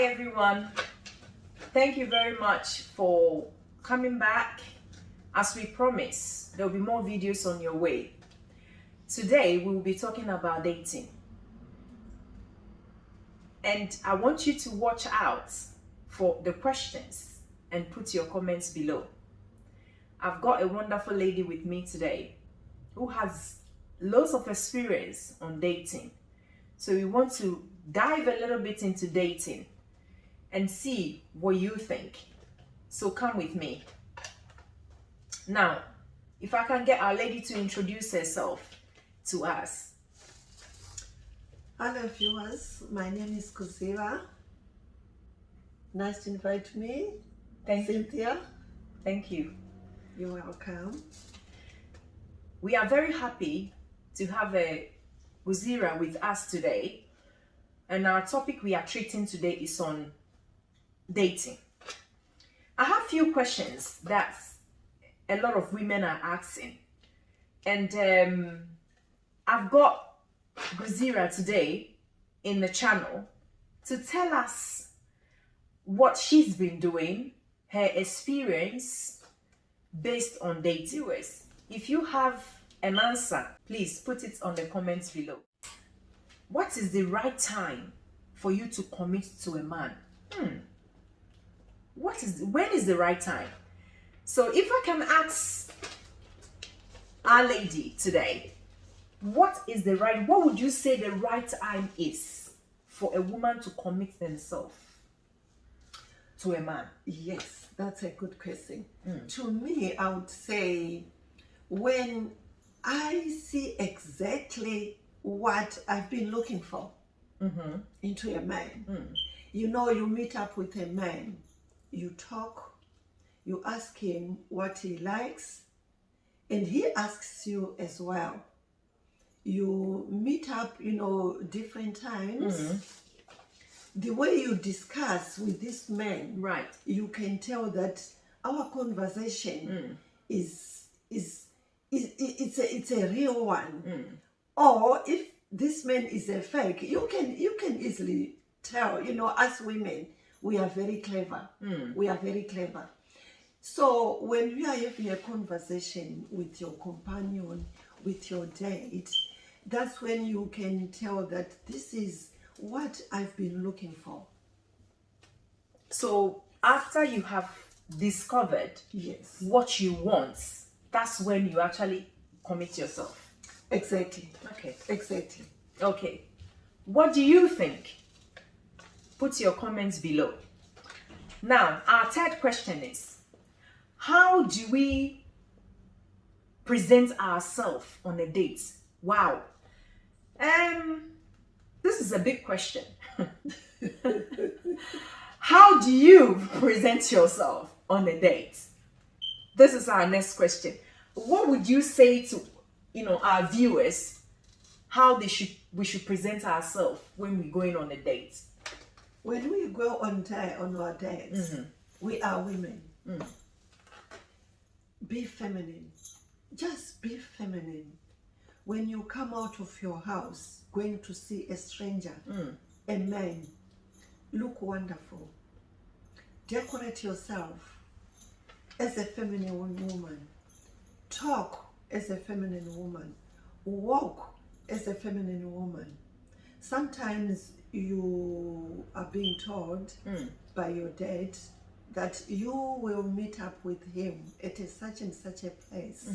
Hi everyone. Thank you very much for coming back. As we promised, there will be more videos on your way. Today we will be talking about dating. And I want you to watch out for the questions and put your comments below. I've got a wonderful lady with me today who has lots of experience on dating. So we want to dive a little bit into dating and see what you think. So come with me. Now, if I can get our lady to introduce herself to us. Hello viewers, my name is Kuzira. Nice to invite me. Thank you. Cynthia. Thank you. You're welcome. We are very happy to have a Kuzira with us today. And our topic we are treating today is on dating. I have a few questions that a lot of women are asking. And I've got Kuzira today in the channel to tell us what she's been doing, her experience based on dating. If you have an answer, please put it on the comments below. What is the right time for you to commit to a man? When is the right time? So if I can ask our lady today, what would you say the right time is for a woman to commit themselves to a man? Yes, that's a good question. To me, I would say when I see exactly what I've been looking for into a man. You know, you meet up with a man, you talk, you ask him what he likes, and he asks you as well. You meet up, different times. The way you discuss with this man, Right. you can tell that our conversation is it's a real one. Or if this man is a fake, you can easily tell. As women, we are very clever. We are very clever. So when you are having a conversation with your companion, with your date, that's when you can tell that this is what I've been looking for. So after you have discovered Yes. what you want, that's when you actually commit yourself. Exactly. Okay. Exactly. Okay. What do you think? Put your comments below. Now, our third question is, how do we present ourselves on a date? Wow. This is a big question. How do you present yourself on a date? This is our next question. What would you say to, our viewers, how we should present ourselves when we're going on a date? When we go on our dates, we are women. Be feminine. Just be feminine. When you come out of your house, going to see a stranger, a man, look wonderful. Decorate yourself as a feminine woman. Talk as a feminine woman. Walk as a feminine woman. Sometimes you are being told by your dad that you will meet up with him at such and such a place.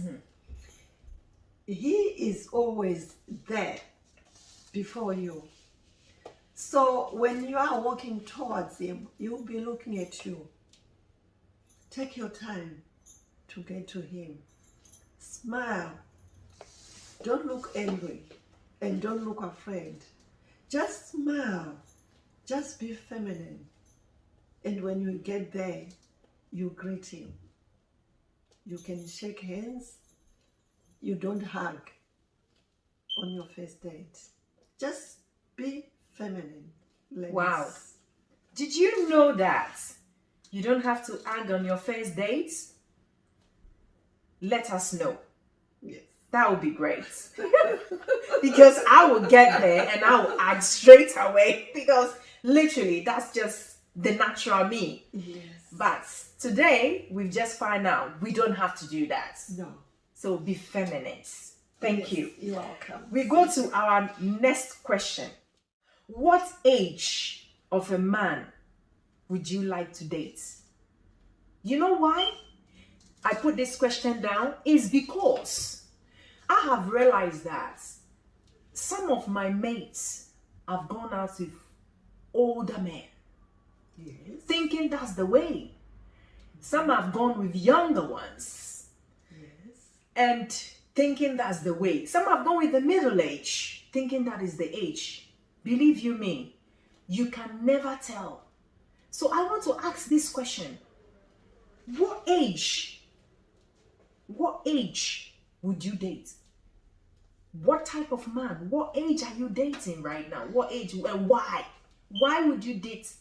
He is always there before you. So when you are walking towards him, you'll be looking at you. Take your time to get to him. Smile. Don't look angry and don't look afraid. Just smile. Just be feminine. And when you get there, you greet him. You can shake hands. You don't hug on your first date. Just be feminine, ladies. Wow. Did you know that you don't have to hug on your first date? Let us know. Yes. That would be great. Because I will get there and I will hug straight away. Because literally, that's just the natural me. Yes. But today, we've just found out we don't have to do that. No. So be feminine. Thank you. You're welcome. We go to our next question. What age of a man would you like to date? You know why I put this question down? Is because I have realized that some of my mates have gone out with older men, Yes. thinking that's the way. Some have gone with younger ones Yes. and thinking that's the way. Some have gone with the middle age, thinking that is the age. Believe you me, you can never tell. So I want to ask this question. What age would you date? What type of man? What age are you dating right now? What age and why? Why would you date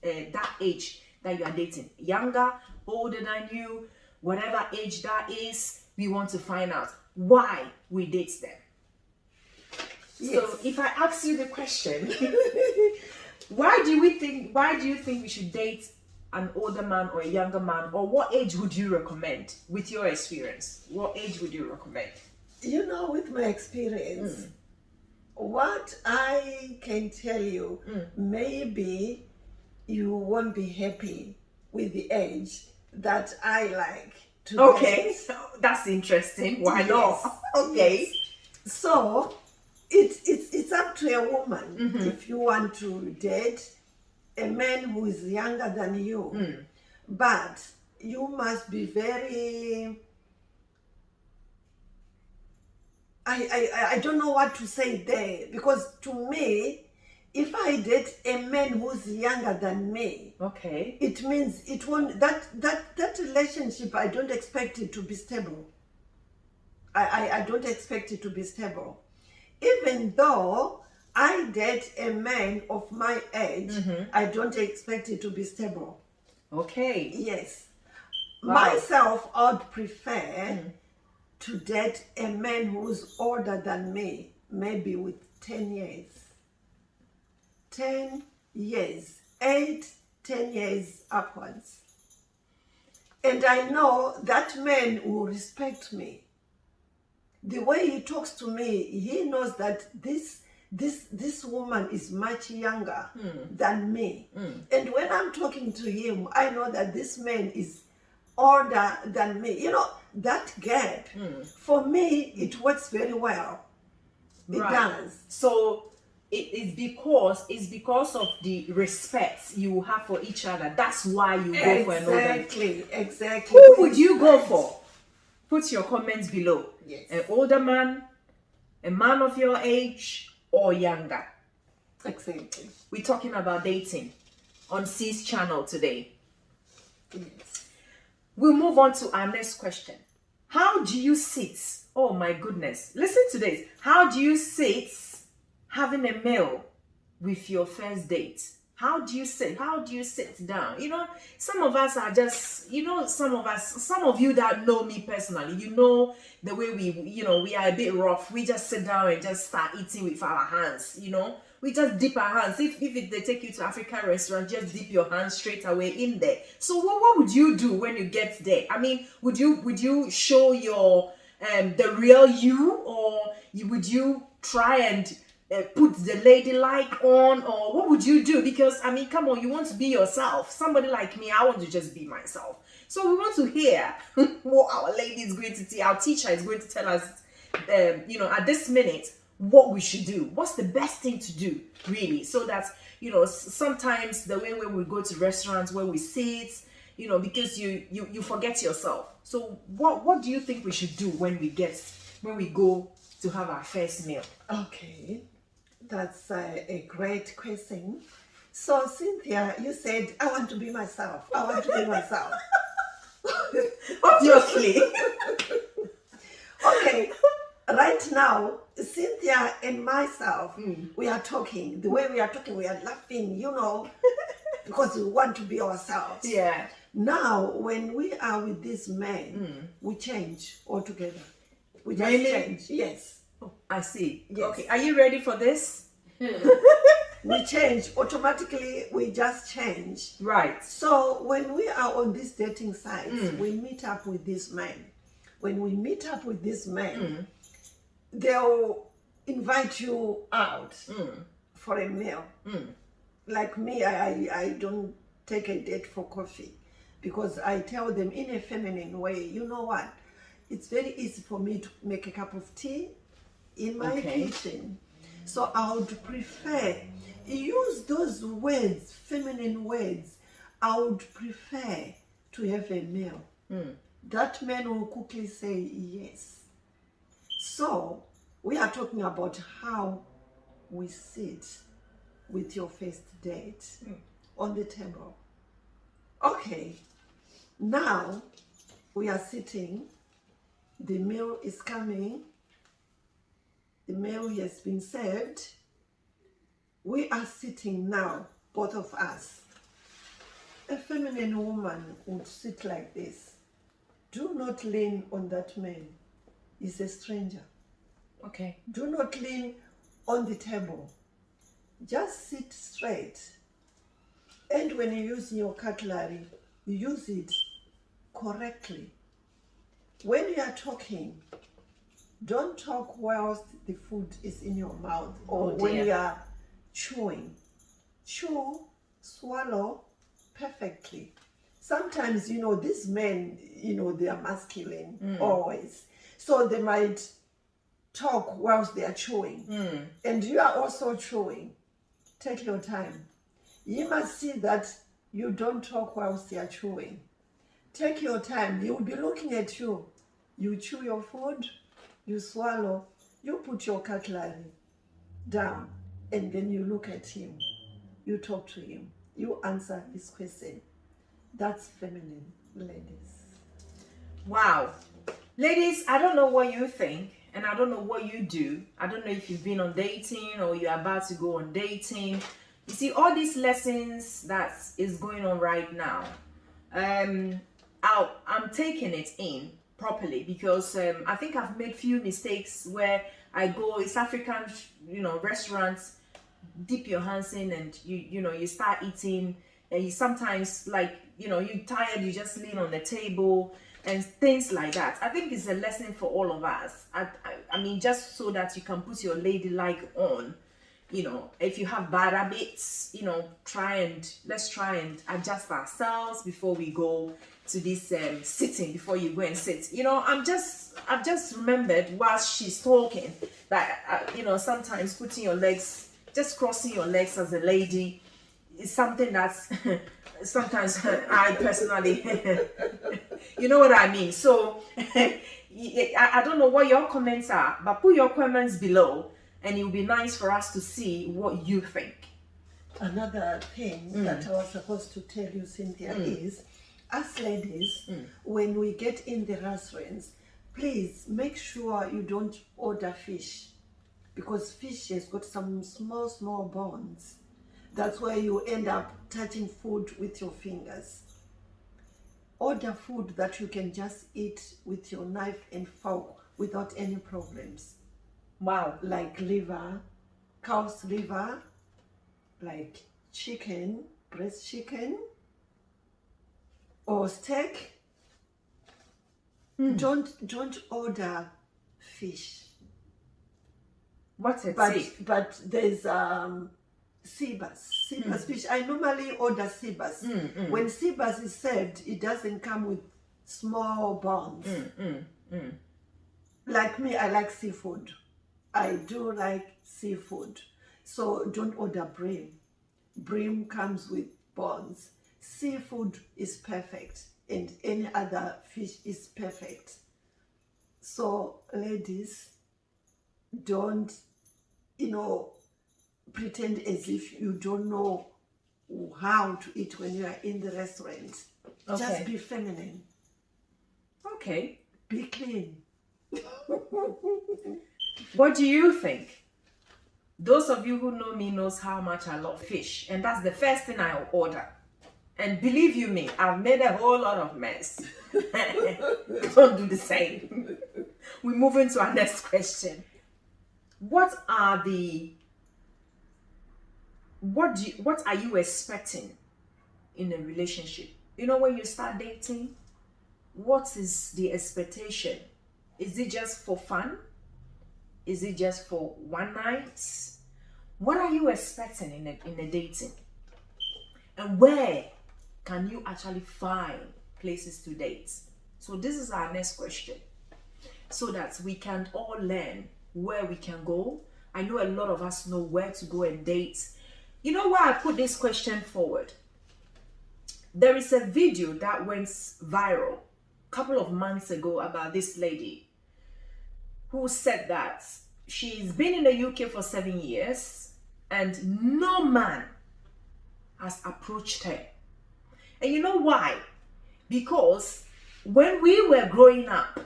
that age that you are dating? Younger, older than you, whatever age that is, we want to find out why we date them. Yes. So if I ask you the question, why do you think we should date an older man or a younger man, or what age would you recommend with your experience? What age would you recommend? You know, with my experience, what I can tell you, maybe you won't be happy with the age that I like to Okay, date. so that's interesting. Why Yes, not? Okay. yes. So it's up to a woman if you want to date a man who is younger than you, but you must be very. I don't know what to say there, because to me, if I date a man who's younger than me, Okay. it means it won't that relationship. I don't expect it to be stable. I don't expect it to be stable. Even though I date a man of my age, I don't expect it to be stable. Okay. Yes. Wow. Myself, I would prefer to date a man who's older than me, maybe with 10 years. 10 years, 8, 10 years upwards. And I know that man will respect me. The way he talks to me, he knows that this woman is much younger than me. And when I'm talking to him, I know that this man is older than me. You know, that gap, for me, it works very well. It does. So it's because of the respect you have for each other. That's why you go for an older. Exactly. Who would you go for? Put your comments below. Yes. An older man, a man of your age, or younger. Exactly. We're talking about dating on C's channel today. Yes. We'll move on to our next question. How do you sit? Oh my goodness. Listen to this. How do you sit having a meal with your first date? How do you sit? How do you sit down? You know, some of us are just, some of you that know me personally, you know the way we are a bit rough. We just sit down and just start eating with our hands, We just dip our hands. If they take you to African restaurant, just dip your hands straight away in there. So what would you do when you get there? I mean, would you show your the real you, or would you try and put the ladylike on, or what would you do? Because I mean, come on, you want to be yourself. Somebody like me, I want to just be myself. So we want to hear what our lady is going to tell, our teacher is going to tell us, at this minute, what we should do. What's the best thing to do, really? So that, sometimes the way when we go to restaurants where we sit, because you forget yourself. So what do you think we should do when we go to have our first meal? Okay, that's a great question. So Cynthia, you said, I want to be myself. I want to be myself. Obviously. Okay, right now, Cynthia and myself, we are talking. The way we are talking, we are laughing, because we want to be ourselves. Yeah. Now, when we are with this man, we change altogether. We just Really? change. Yes. Oh, I see. Yes. Okay, are you ready for this? we change automatically. We just change. Right. So when we are on these dating sites, we meet up with these men. When we meet up with these men, they'll invite you out for a meal. Like me, I don't take a date for coffee because I tell them in a feminine way, you know what? It's very easy for me to make a cup of tea in my kitchen. So I would prefer, use those words, feminine words. I would prefer to have a meal. That man will quickly say yes. So we are talking about how we sit with your first date on the table. Okay, now we are sitting, the meal is coming, the meal has been served. We are sitting now, both of us. A feminine woman would sit like this. Do not lean on that man. He's a stranger. Okay. Do not lean on the table. Just sit straight. And when you use your cutlery, you use it correctly. When you are talking, don't talk whilst the food is in your mouth or when you are chewing. Chew, swallow perfectly. Sometimes, these men, they are masculine always. So they might talk whilst they are chewing. And you are also chewing. Take your time. You must see that you don't talk whilst you are chewing. Take your time. He will be looking at you. You chew your food, you swallow, you put your cutlery down, and then you look at him. You talk to him. You answer his question. That's feminine, ladies. Wow. Ladies, I don't know what you think, and I don't know what you do. I don't know if you've been on dating or you're about to go on dating. You see, all these lessons that is going on right now, I'm taking it in properly because I think I've made few mistakes where I go, it's African, restaurants, dip your hands in and you start eating, and you sometimes you're tired, you just lean on the table and things like that. I think it's a lesson for all of us. I mean, just so that you can put your ladylike on. If you have bad habits, let's try and adjust ourselves before we go to this sitting, before you go and sit. I've just remembered whilst she's talking that, sometimes putting your legs, just crossing your legs as a lady is something that's sometimes I personally, you know what I mean? So I don't know what your comments are, but put your comments below. And it would be nice for us to see what you think. Another thing that I was supposed to tell you, Cynthia, is us ladies, when we get in the restaurants, please make sure you don't order fish, because fish has got some small bones. That's where you end up touching food with your fingers. Order food that you can just eat with your knife and fork without any problems. Wow. Like liver, cow's liver, like chicken, breast chicken, or steak. Don't order fish. What's it? But there's sea bass fish. I normally order sea bass. When sea bass is served, it doesn't come with small bones. Like me, I like seafood. I do like seafood. So don't order bream. Bream comes with bones. Seafood is perfect, and any other fish is perfect. So ladies, don't, pretend as if you don't know how to eat when you are in the restaurant. Okay. Just be feminine. Okay. Be clean. What do you think? Those of you who know me knows how much I love fish, and that's the first thing I'll order. And believe you me, I've made a whole lot of mess. Don't do the same. We move into our next question. What are the what are you expecting in a relationship? You know, when you start dating, what is the expectation? Is it just for fun? Is it just for one night? What are you expecting in a dating? And where can you actually find places to date? So this is our next question, so that we can all learn where we can go. I know a lot of us know where to go and date. You know why I put this question forward? There is a video that went viral a couple of months ago about this lady who said that she's been in the UK for 7 years and no man has approached her. And you know why? Because when we were growing up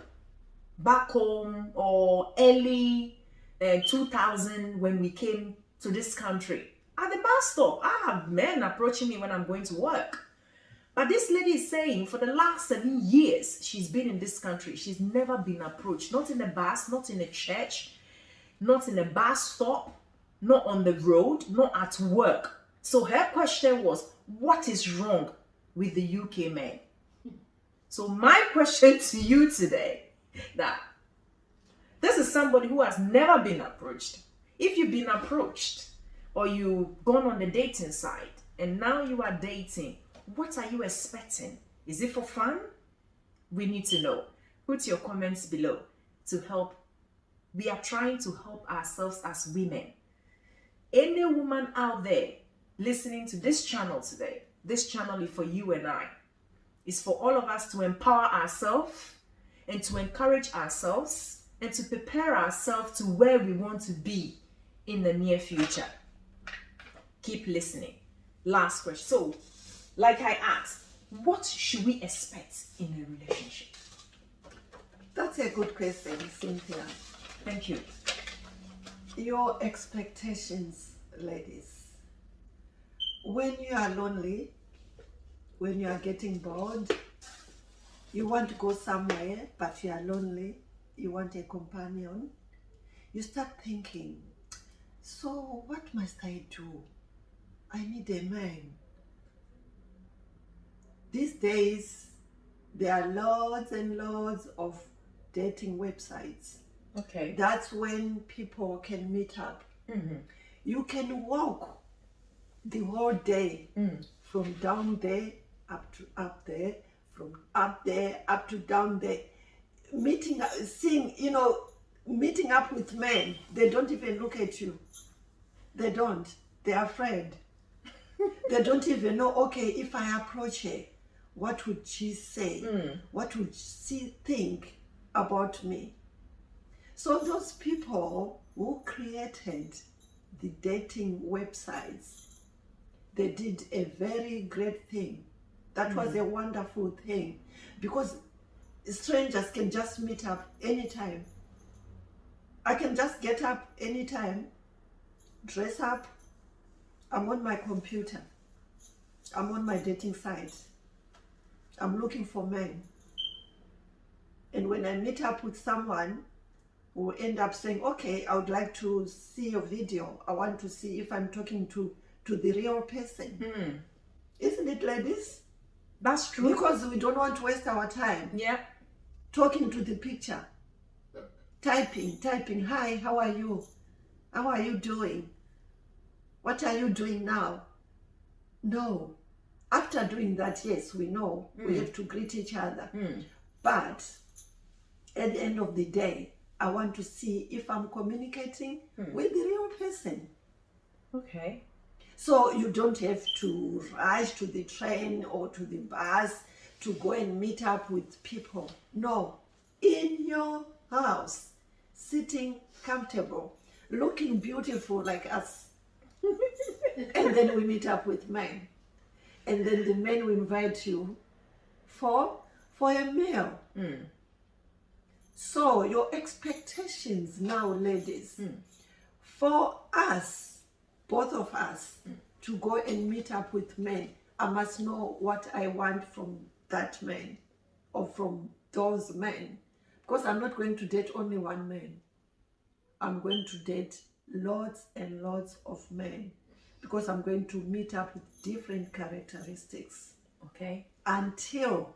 back home, or early 2000, when we came to this country, at the bus stop, I have men approaching me when I'm going to work. But this lady is saying for the last 7 years she's been in this country, she's never been approached. Not in a bus, not in a church, not in a bus stop, not on the road, not at work. So her question was, what is wrong with the UK men? So my question to you today, that this is somebody who has never been approached. If you've been approached or you've gone on the dating site and now you are dating, what are you expecting? Is it for fun? We need to know. Put your comments below to help. We are trying to help ourselves as women. Any woman out there listening to this channel today, this channel is for you and I. It's for all of us to empower ourselves and to encourage ourselves and to prepare ourselves to where we want to be in the near future. Keep listening. Last question. So, like I asked, what should we expect in a relationship? That's a good question, Cynthia. Thank you. Your expectations, ladies. When you are lonely, when you are getting bored, you want to go somewhere, but you are lonely, you want a companion, you start thinking, so what must I do? I need a man. These days, there are loads and loads of dating websites. Okay. That's when people can meet up. Mm-hmm. You can walk the whole day from down there up to up there, from up there up to down there, meeting up with men. They don't even look at you. They don't. They're afraid. They don't even know, okay, if I approach her, what would she say? What would she think about me? So those people who created the dating websites, they did a very great thing. That was a wonderful thing, because strangers can just meet up anytime. I can just get up anytime, dress up, I'm on my computer, I'm on my dating site, I'm looking for men. And when I meet up with someone, we'll end up saying, okay, I would like to see your video. I want to see if I'm talking to the real person. Isn't it, ladies? That's true. Because we don't want to waste our time. Yeah. Talking to the picture. Typing, hi, how are you? How are you doing? What are you doing now? No. After doing that, yes, we know we have to greet each other. But at the end of the day, I want to see if I'm communicating with the real person. Okay. So you don't have to rush to the train or to the bus to go and meet up with people. No. In your house, sitting comfortable, looking beautiful like us. And then we meet up with men. And then the men will invite you for a meal. So your expectations now, ladies, for us, both of us, to go and meet up with men, I must know what I want from that man or from those men. Because I'm not going to date only one man. I'm going to date lots and lots of men. because I'm going to meet up with different characteristics Okay. until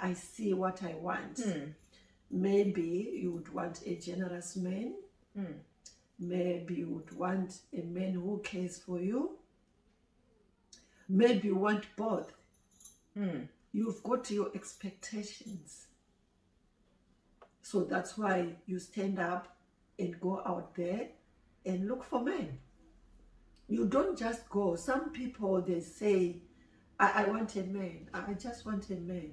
I see what I want. Maybe you would want a generous man. Maybe you would want a man who cares for you. Maybe you want both. You've got your expectations. So that's why you stand up and go out there and look for men. You don't just go. Some people, they say, I want a man. I just want a man.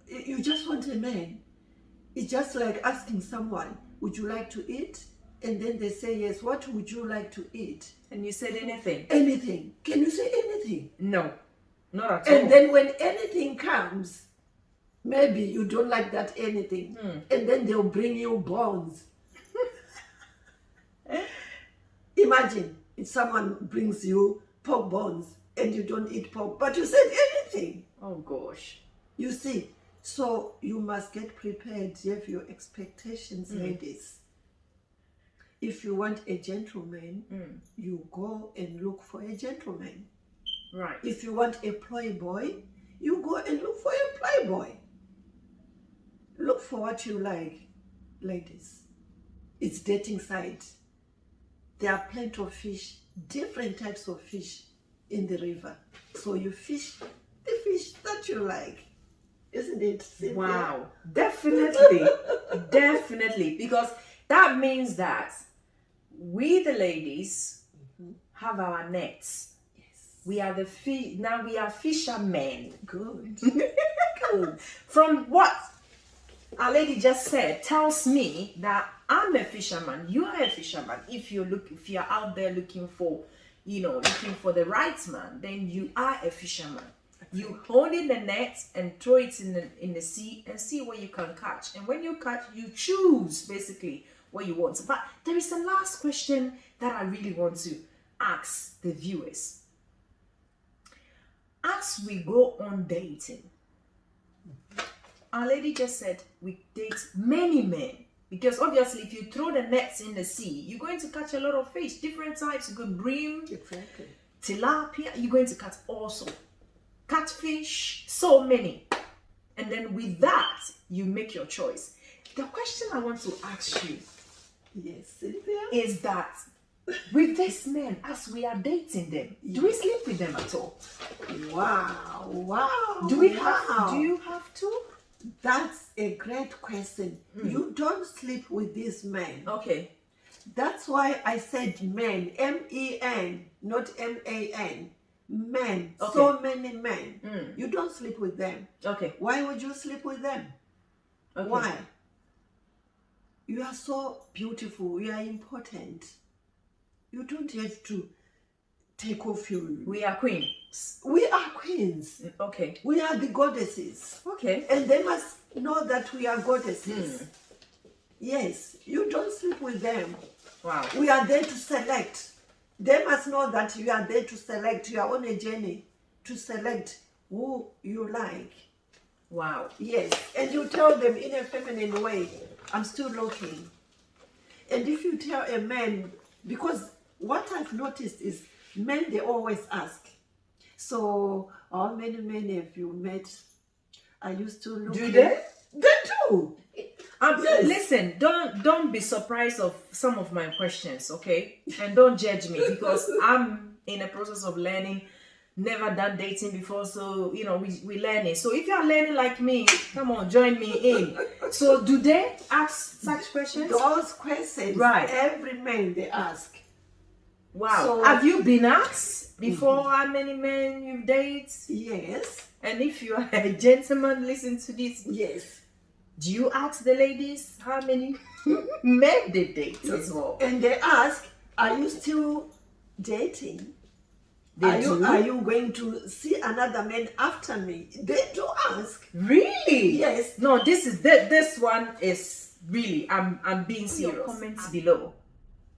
You just want a man. It's just like asking someone, would you like to eat? And then they say, yes, what would you like to eat? And you said anything? Anything. Can you say anything? No, not at all. And then when anything comes, maybe you don't like that anything. And then they'll bring you bones. Imagine if someone brings you pork bones and you don't eat pork, but you said anything. Oh gosh. You see, so you must get prepared. You have your expectations, ladies. If you want a gentleman, you go and look for a gentleman. Right. If you want a playboy, you go and look for a playboy. Look for what you like, ladies. It's dating site. There are plenty of fish, different types of fish in the river. So you fish the fish that you like. Isn't it, Cynthia? Wow. Definitely. Definitely. Because that means that we, the ladies, have our nets. Yes. We are now we are fishermen. Good. Good. From what our lady just said tells me that I'm a fisherman, you are a fisherman. If you're out there looking for the right man, then you are a fisherman. You hold in the net and throw it in the sea and see what you can catch. And when you catch, you choose basically what you want. But there is a last question that I really want to ask the viewers. As we go on dating, our lady just said we date many men. Because obviously, if you throw the nets in the sea, you're going to catch a lot of fish, different types. You could bream, Exactly. tilapia. You're going to catch also catfish, so many. And then with that, you make your choice. The question I want to ask you, Yes, Cynthia. is that with these men, as we are dating them, do we sleep with them at all? Wow. Wow. Do we wow. have? Do you have to? That's a great question. You don't sleep with these men. Okay. That's why I said men, M-E-N, not M-A-N. Men, Okay. so many men. You don't sleep with them. Okay. Why would you sleep with them? Okay. Why? You are so beautiful. You are important. You don't have to take off your... We are queens. We are queens. Okay. We are the goddesses. Okay. And they must know that we are goddesses. Yes, you don't sleep with them. Wow. We are there to select. They must know that you are there to select. You are on a journey to select who you like. Wow. Yes, and you tell them in a feminine way, I'm still looking. And if you tell a man, because what I've noticed is men, they always ask, so how many men have you met? Are you still looking? Do they? They do. Yes. Listen, don't be surprised of some of my questions, okay? And don't judge me because I'm in a process of learning. Never done dating before, so we learning. So if you are learning like me, come on, join me in. So do they ask such questions? Those questions, Right. every man they ask. Wow. So- Have you been asked before how many men you date? Yes, And if you are a gentleman, listen to this. yes. Do you ask the ladies how many men they date as well? And they ask, are you still dating? They do? Are you going to see another man after me? They do ask. Really? Yes. No, this one is really I'm being serious. Your comments below.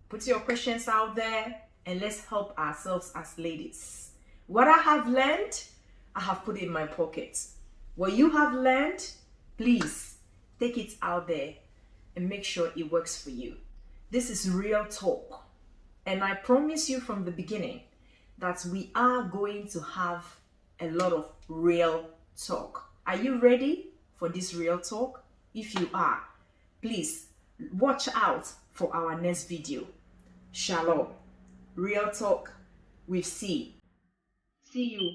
Put your questions out there and let's help ourselves as ladies. What I have learned, I have put in my pocket. What you have learned, please take it out there and make sure it works for you. This is real talk. And I promise you from the beginning that we are going to have a lot of real talk. Are you ready for this real talk? If you are, please watch out for our next video. Shalom. Real talk with C. See you